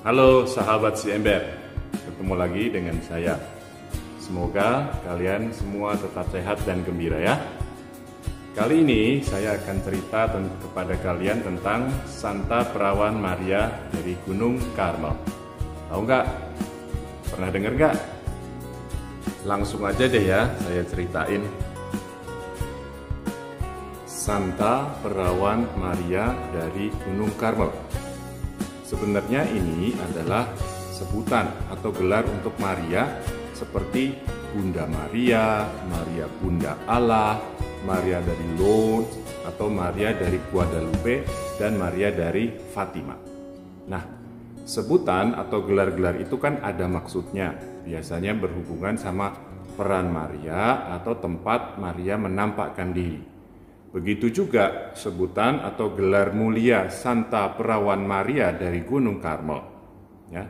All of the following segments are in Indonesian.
Halo sahabat si Ember, ketemu lagi dengan saya. Semoga kalian semua tetap sehat dan gembira ya. Kali ini saya akan cerita kepada kalian tentang Santa Perawan Maria dari Gunung Karmel. Tahu nggak? Pernah dengar nggak? Langsung aja deh ya, saya ceritain. Santa Perawan Maria dari Gunung Karmel. Sebenarnya ini adalah sebutan atau gelar untuk Maria seperti Bunda Maria, Maria Bunda Allah, Maria dari Lourdes, atau Maria dari Guadalupe, dan Maria dari Fatima. Nah, sebutan atau gelar-gelar itu kan ada maksudnya. Biasanya berhubungan sama peran Maria atau tempat Maria menampakkan diri. Begitu juga sebutan atau gelar mulia Santa Perawan Maria dari Gunung Karmel. Ya,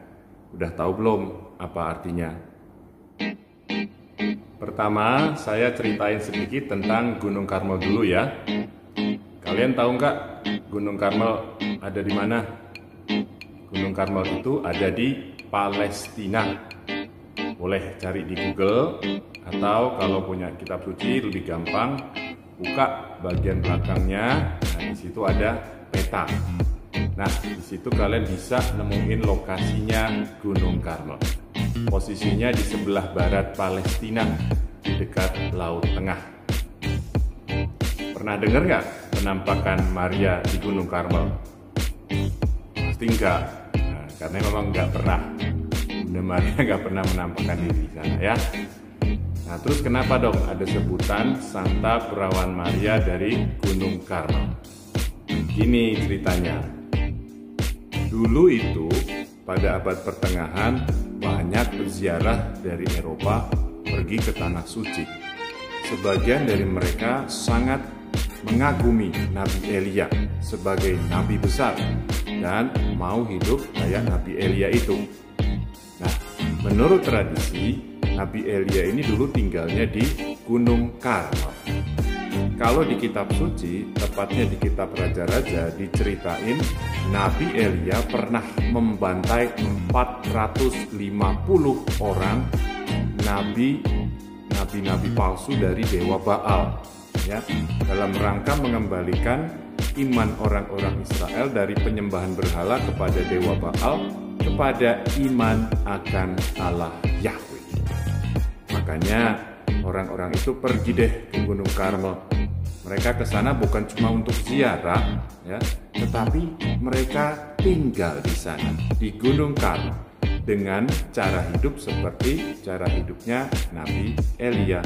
udah tahu belum apa artinya? Pertama, saya ceritain sedikit tentang Gunung Karmel dulu ya. Kalian tahu nggak Gunung Karmel ada di mana? Gunung Karmel itu ada di Palestina. Boleh cari di Google, atau kalau punya kitab suci lebih gampang, buka bagian belakangnya. Nah, di situ ada peta. Nah, di situ kalian bisa nemuin lokasinya Gunung Karmel. Posisinya di sebelah barat Palestina, di dekat Laut Tengah. Pernah dengar nggak penampakan Maria di Gunung Karmel? Pasti enggak. Nah, karena memang nggak pernah. Bunda Maria nggak pernah menampakkan diri di sana ya. Nah, terus kenapa dong ada sebutan Santa Perawan Maria dari Gunung Karmel? Gini ceritanya. Dulu itu pada abad pertengahan banyak peziarah dari Eropa pergi ke Tanah Suci. Sebagian dari mereka sangat mengagumi Nabi Elia sebagai nabi besar dan mau hidup kayak Nabi Elia itu. Nah, menurut tradisi Nabi Elia ini dulu tinggalnya di Gunung Karmel. Kalau di kitab suci, tepatnya di kitab Raja-Raja, diceritain Nabi Elia pernah membantai 450 orang nabi palsu dari dewa Baal, ya, dalam rangka mengembalikan iman orang-orang Israel dari penyembahan berhala kepada dewa Baal kepada iman akan Allah Yahweh. Makanya orang-orang itu pergi deh ke Gunung Karmel. Mereka ke sana bukan cuma untuk ziarah, ya, tetapi mereka tinggal di sana di Gunung Karmel dengan cara hidup seperti cara hidupnya Nabi Elia.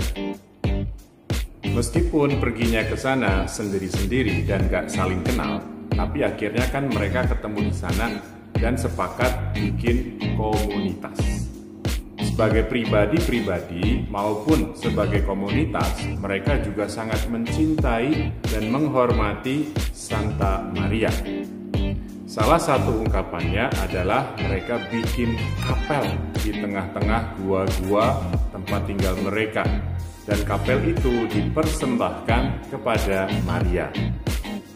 Meskipun perginya ke sana sendiri-sendiri dan gak saling kenal, tapi akhirnya kan mereka ketemu di sana dan sepakat bikin komunitas. Sebagai pribadi-pribadi maupun sebagai komunitas, mereka juga sangat mencintai dan menghormati Santa Maria. Salah satu ungkapannya adalah mereka bikin kapel di tengah-tengah gua-gua tempat tinggal mereka, dan kapel itu dipersembahkan kepada Maria.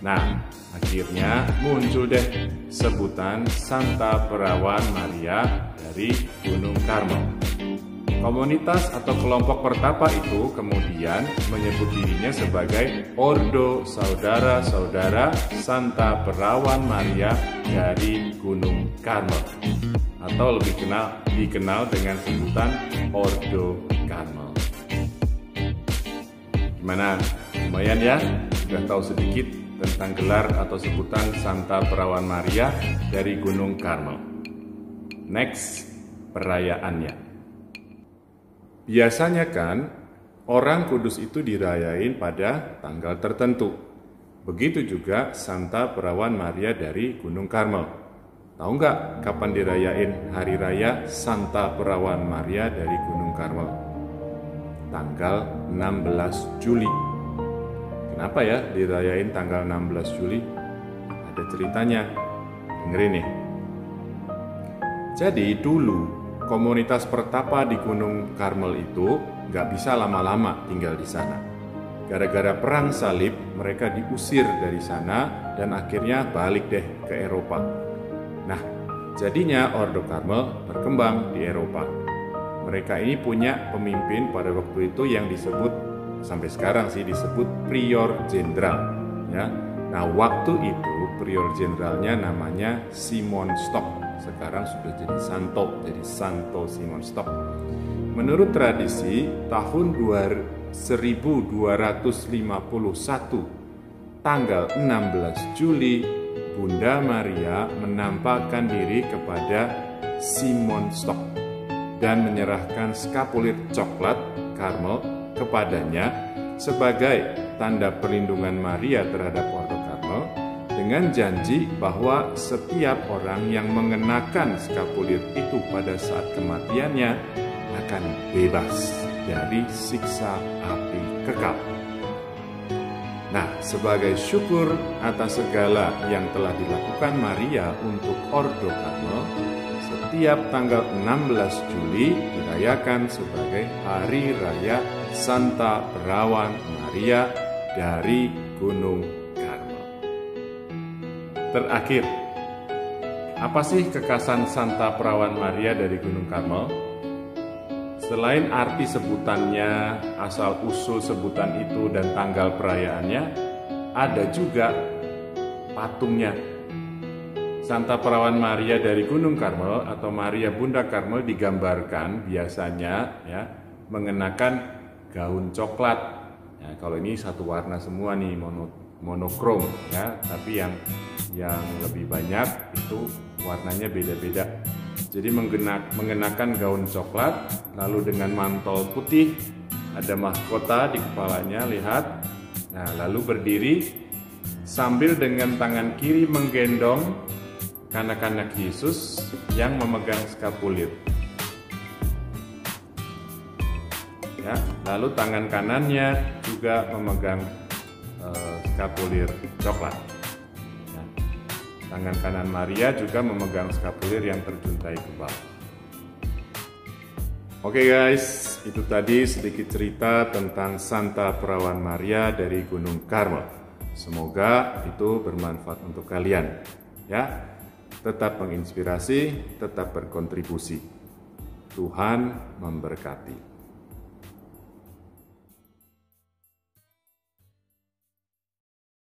Nah, akhirnya muncul deh sebutan Santa Perawan Maria dari Gunung Karmel. Komunitas atau kelompok pertapa itu kemudian menyebut dirinya sebagai Ordo Saudara-saudara Santa Perawan Maria dari Gunung Karmel, atau lebih dikenal dengan sebutan Ordo Karmel. Gimana? Lumayan ya? Sudah tahu sedikit tentang gelar atau sebutan Santa Perawan Maria dari Gunung Karmel. Next, perayaannya. Biasanya kan orang kudus itu dirayain pada tanggal tertentu. Begitu juga Santa Perawan Maria dari Gunung Karmel. Tahu nggak kapan dirayain hari raya Santa Perawan Maria dari Gunung Karmel? Tanggal 16 Juli. Kenapa ya dirayain tanggal 16 Juli? Ada ceritanya. Dengerin nih. Jadi dulu komunitas pertapa di Gunung Karmel itu nggak bisa lama-lama tinggal di sana. Gara-gara perang salib, mereka diusir dari sana dan akhirnya balik deh ke Eropa. Nah, Jadinya Ordo Karmel berkembang di Eropa. Mereka ini punya pemimpin pada waktu itu yang disebut, sampai sekarang sih disebut Prior Jenderal. Ya. Nah, waktu itu Prior Jenderalnya namanya Simon Stock. Sekarang sudah jadi Santo Simon Stock. Menurut tradisi, tahun 1251, tanggal 16 Juli, Bunda Maria menampakkan diri kepada Simon Stock dan menyerahkan skapulit coklat Karmel kepadanya sebagai tanda perlindungan Maria terhadap Ordo Karmel, dengan janji bahwa setiap orang yang mengenakan skapulit itu pada saat kematiannya akan bebas dari siksa api kekal. Nah, sebagai syukur atas segala yang telah dilakukan Maria untuk Ordo Karmel, setiap tanggal 16 Juli dirayakan sebagai Hari Raya Santa Perawan Maria dari Gunung Karmel. Terakhir, apa sih kekhasan Santa Perawan Maria dari Gunung Karmel? Selain arti sebutannya, asal-usul sebutan itu dan tanggal perayaannya, ada juga patungnya. Santa Perawan Maria dari Gunung Karmel atau Maria Bunda Karmel digambarkan biasanya ya mengenakan gaun coklat. Ya, kalau ini satu warna semua nih, monokrom ya, tapi yang lebih banyak itu warnanya beda-beda. Jadi mengenakan gaun coklat, lalu dengan mantel putih, ada mahkota di kepalanya, lihat. Nah, lalu berdiri sambil dengan tangan kiri menggendong kanak-kanak Yesus yang memegang skapulit. Ya, lalu tangan kanannya juga memegang skapulir coklat. Tangan kanan Maria juga memegang skapulir yang terjuntai kebal. Oke guys, itu tadi sedikit cerita tentang Santa Perawan Maria dari Gunung Karmel. Semoga itu bermanfaat untuk kalian. Ya, tetap menginspirasi, tetap berkontribusi. Tuhan memberkati.